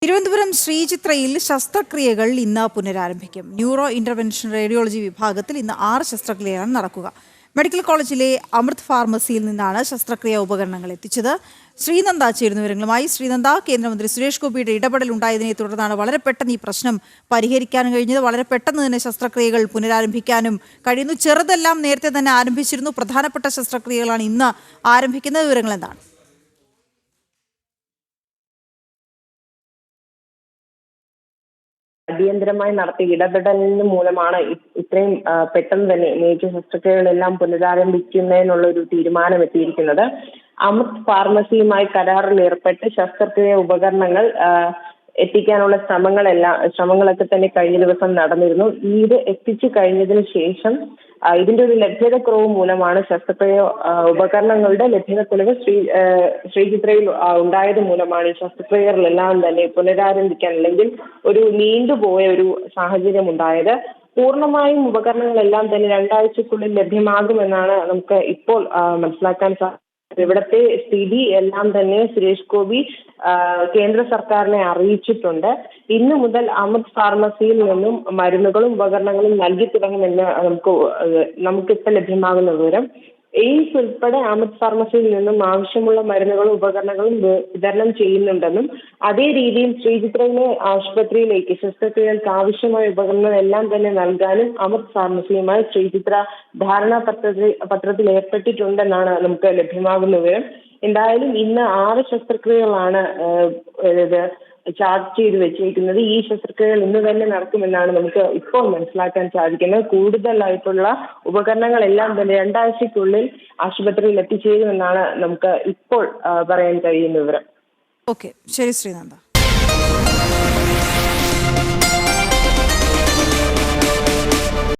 തിരുവനന്തപുരം ശ്രീചിത്രയിൽ ശസ്ത്രക്രിയകൾ ഇന്ന് പുനരാരംഭിക്കും. ന്യൂറോ ഇന്റർവെൻഷൻ റേഡിയോളജി വിഭാഗത്തിൽ ഇന്ന് 6 ശസ്ത്രക്രിയകളാണ് നടക്കുക. മെഡിക്കൽ കോളേജിലെ അമൃത് ഫാർമസിയിൽ നിന്നാണ് ശസ്ത്രക്രിയ ഉപകരണങ്ങൾ എത്തിച്ചത്. ശ്രീനന്ദ ചേരുന്ന വിവരങ്ങളുമായി. ശ്രീനന്ദ, കേന്ദ്രമന്ത്രി സുരേഷ് ഗോപിയുടെ ഇടപെടൽ ഉണ്ടായതിനെ തുടർന്നാണ് വളരെ പെട്ടെന്ന് ഈ പ്രശ്നം പരിഹരിക്കാനും കഴിഞ്ഞത്. വളരെ പെട്ടെന്ന് തന്നെ ശസ്ത്രക്രിയകൾ പുനരാരംഭിക്കാനും കഴിയുന്നു. ചെറുതെല്ലാം നേരത്തെ തന്നെ ആരംഭിച്ചിരുന്നു. പ്രധാനപ്പെട്ട ശസ്ത്രക്രിയകളാണ് ഇന്ന് ആരംഭിക്കുന്ന. വിവരങ്ങൾ എന്താണ്? അടിയന്തരമായി നടത്തിയ ഇടപെടലിന് മൂലമാണ് ഇത്രയും പെട്ടെന്ന് തന്നെ മേജർ ശസ്ത്രക്രിയകളെല്ലാം പുനരാരംഭിക്കുന്നതിനുള്ള ഒരു തീരുമാനം എത്തിയിരിക്കുന്നത്. അമൃത് ഫാർമസിയുമായി കരാറിൽ ഏർപ്പെട്ട് ശസ്ത്രക്രിയ ഉപകരണങ്ങൾ എത്തിക്കാനുള്ള ശ്രമങ്ങളൊക്കെ തന്നെ കഴിഞ്ഞ ദിവസം നടന്നിരുന്നു. ഇത് എത്തിച്ചു കഴിഞ്ഞതിന് ശേഷം ഇതിന്റെ ഒരു ലഭ്യതക്കുറവ് മൂലമാണ് ശസ്ത്രക്രിയ ഉപകരണങ്ങളുടെ ലഭ്യതക്കുറവ് ശ്രീചിത്രയിൽ ഉണ്ടായത് മൂലമാണ് ഈ ശസ്ത്രക്രിയകളെല്ലാം തന്നെ പുനരാരംഭിക്കാൻ അല്ലെങ്കിൽ ഒരു നീണ്ടുപോയ ഒരു സാഹചര്യം ഉണ്ടായത്. പൂർണ്ണമായും ഉപകരണങ്ങളെല്ലാം തന്നെ 2 ആഴ്ചക്കുള്ളിൽ ലഭ്യമാകുമെന്നാണ് നമുക്ക് ഇപ്പോൾ മനസ്സിലാക്കാൻ സാധിക്കുന്നത്. ഇവിടത്തെ സ്ഥിതി എല്ലാം തന്നെ സുരേഷ് ഗോപി കേന്ദ്ര സർക്കാരിനെ അറിയിച്ചിട്ടുണ്ട്. ഇന്നു മുതൽ അമൃത് ഫാർമസിയിൽ നിന്നും മരുന്നുകളും ഉപകരണങ്ങളും നൽകി തുടങ്ങുമെന്ന് നമുക്കിപ്പോൾ ലഭ്യമാകുന്ന വിവരം. എയിംസ് ഉൾപ്പെടെ അമൃത് ഫാർമസിയിൽ നിന്നും ആവശ്യമുള്ള മരുന്നുകളും ഉപകരണങ്ങളും വിതരണം ചെയ്യുന്നുണ്ടെന്നും അതേ രീതിയിൽ ശ്രീചിത്രയിലെ ആശുപത്രിയിലേക്ക് ശസ്ത്രക്രിയകൾക്ക് ആവശ്യമായ ഉപകരണങ്ങൾ എല്ലാം തന്നെ നൽകാനും അമൃത് ഫാർമസിയുമായി ശ്രീചിത്ര ധാരണാപത്രത്തിൽ ഏർപ്പെട്ടിട്ടുണ്ടെന്നാണ് നമുക്ക് ലഭ്യമാകുന്ന വിവരം. എന്തായാലും ഇന്ന് 6 ശസ്ത്രക്രിയകളാണ് ചാർട്ട് ചെയ്ത് വെച്ചിരിക്കുന്നത്. ഈ ശസ്ത്രക്രിയകൾ ഇന്ന് തന്നെ നടക്കുമെന്നാണ് നമുക്ക് ഇപ്പോൾ മനസ്സിലാക്കാൻ സാധിക്കുന്നത്. കൂടുതലായിട്ടുള്ള ഉപകരണങ്ങളെല്ലാം തന്നെ 2 ആഴ്ചയ്ക്കുള്ളിൽ ആശുപത്രിയിൽ എത്തിച്ചേരുമെന്നാണ് നമുക്ക് ഇപ്പോൾ പറയാൻ കഴിയുന്ന വിവരം. ഓക്കെ, ശരി ശ്രീനന്ദ.